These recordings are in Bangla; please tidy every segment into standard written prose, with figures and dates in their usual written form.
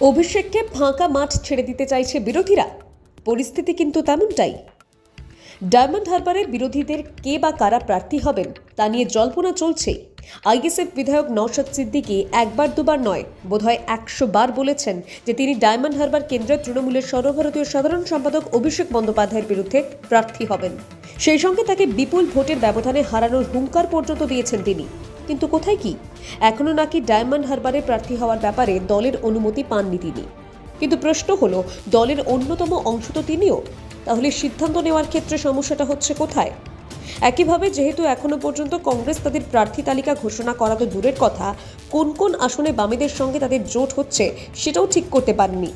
অভিষেককে ফাঁকা মাঠ ছেড়ে দিতে চাইছে বিরোধীরা। পরিস্থিতি কিন্তু তেমনটাই। ডায়মন্ড হারবারের বিরোধীদের কে বা কারা প্রার্থী হবেন তা নিয়ে জল্পনা চলছেই। আইএসএফ বিধায়ক নওশাদ সিদ্দিকী একবার দুবার নয়, বোধহয় 100 বার বলেছেন যে তিনি ডায়মন্ড হারবার কেন্দ্রের তৃণমূলের সর্বভারতীয় সাধারণ সম্পাদক অভিষেক বন্দ্যোপাধ্যায়ের বিরুদ্ধে প্রার্থী হবেন। সেই সঙ্গে তাকে বিপুল ভোটের ব্যবধানে হারানোর হুঙ্কার পর্যন্ত দিয়েছেন তিনি। কিন্তু কোথায় কি, এখনো নাকি ডায়মন্ড হারবারে প্রার্থী হওয়ার ব্যাপারে দলের অনুমতি পাননি তিনি। কিন্তু প্রশ্ন হলো, দলের অন্যতম অংশ তো তিনিও, তাহলে সিদ্ধান্ত নেওয়ার ক্ষেত্রে সমস্যাটা হচ্ছে কোথায়? একইভাবে যেহেতু এখনো পর্যন্ত কংগ্রেস তাদের প্রার্থী তালিকা ঘোষণা করা তো দূরের কথা, কোন কোন আসনে বামেদের সঙ্গে তাদের জোট হচ্ছে সেটাও ঠিক করতে পারেনি।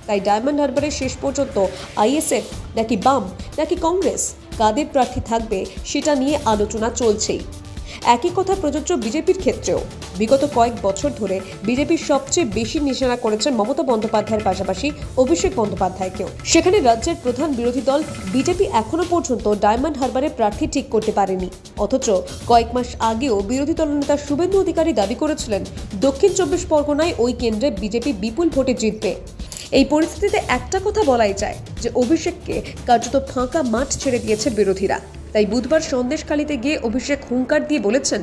তাই ডায়মন্ড হারবারে শেষ পর্যন্ত আইএসএফ নাকি বাম নাকি কংগ্রেস কাদের প্রার্থী থাকবে সেটা নিয়ে আলোচনা চলছেই। একই কথা প্রযোজ্য বিজেপির ক্ষেত্রেও। বিগত কয়েক বছর ধরে বিজেপির সবচেয়ে বেশি নিশানা করেছেন মমতা বন্দ্যোপাধ্যায়ের পাশাপাশি অভিষেক বন্দ্যোপাধ্যায়কেও। সেখানে রাজ্যের প্রধান বিরোধী দল বিজেপি এখনো পর্যন্ত ডায়মন্ড হারবারে প্রার্থী ঠিক করতে পারেনি। অথচ কয়েক মাস আগেও বিরোধী দলনেতা শুভেন্দু অধিকারী দাবি করেছিলেন দক্ষিণ 24 পরগনায় ওই কেন্দ্রে বিজেপি বিপুল ভোটে জিতবে। এই পরিস্থিতিতে একটা কথা বলাই যায় যে অভিষেককে কার্যত ফাঁকা মাঠ ছেড়ে দিয়েছে বিরোধীরা। তাই বুধবার সন্দেশখালীতে গিয়ে অভিষেক হুঙ্কার দিয়ে বলেছেন,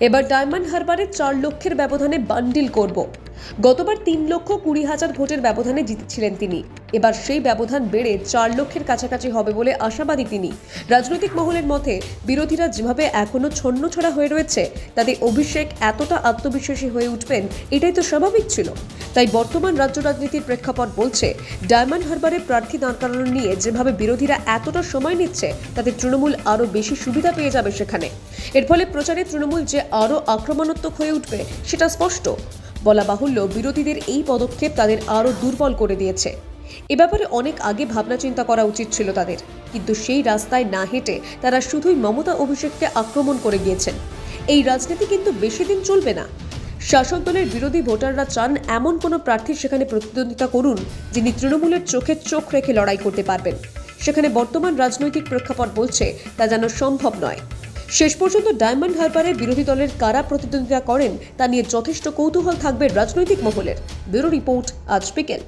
এবার ডায়মন্ড হারবারে 4 লক্ষের ব্যবধানে বান্ডিল করব। গতবার 3,20,000 ভোটের ব্যবধানে জিতেছিলেন তিনি। এবার সেই ব্যবধান বেড়ে 4 লক্ষের কাছাকাছি হবে বলে আশাবাদী তিনি। রাজনৈতিক মহলের মতে বিরোধীরা যেভাবে এখনো ছন্নছাড়া হয়ে রয়েছে, তাতে অভিষেক এতটা আত্মবিশ্বাসী হয়ে উঠবেন এটাই তো স্বাভাবিক ছিল। তাই বর্তমান রাজ্য রাজনীতির প্রেক্ষাপট বলছে, ডায়মন্ড হারবারে প্রার্থী দাঁড় করানো নিয়ে যেভাবে বিরোধীরা এতটা সময় নিচ্ছে, তাতে তৃণমূল আরও বেশি সুবিধা পেয়ে যাবে সেখানে। এর ফলে প্রচারে তৃণমূল যে আরও আক্রমণাত্মক হয়ে উঠবে সেটা স্পষ্ট। বলা বাহুল্য, বিরোধীদের এই পদক্ষেপ তাদের আরও দুর্বল করে দিয়েছে। এ ব্যাপারে অনেক আগে ভাবনা চিন্তা করা উচিত ছিল তাদের, কিন্তু সেই রাস্তায় না হেঁটে তারা শুধুই মমতা অভিষেককে আক্রমণ করে গিয়েছেন। এই রাজনীতি কিন্তু বেশি দিন চলবে না। শাসক দলের বিরোধী ভোটাররা চান এমন কোনো প্রার্থী সেখানে প্রতিদ্বন্দ্বিতা করুন যিনি তৃণমূলের চোখে চোখ রেখে লড়াই করতে পারবেন। সেখানে বর্তমান রাজনৈতিক প্রেক্ষাপট বলছে তা যেন সম্ভব নয়। শেষ পর্যন্ত ডায়মন্ড হারবারে বিরোধী দলের কারা প্রতিদ্বন্দ্বিতা করেন তা নিয়ে যথেষ্ট কৌতূহল থাকবে রাজনৈতিক মহলের। ব্যুরো রিপোর্ট, আজ বিকেল।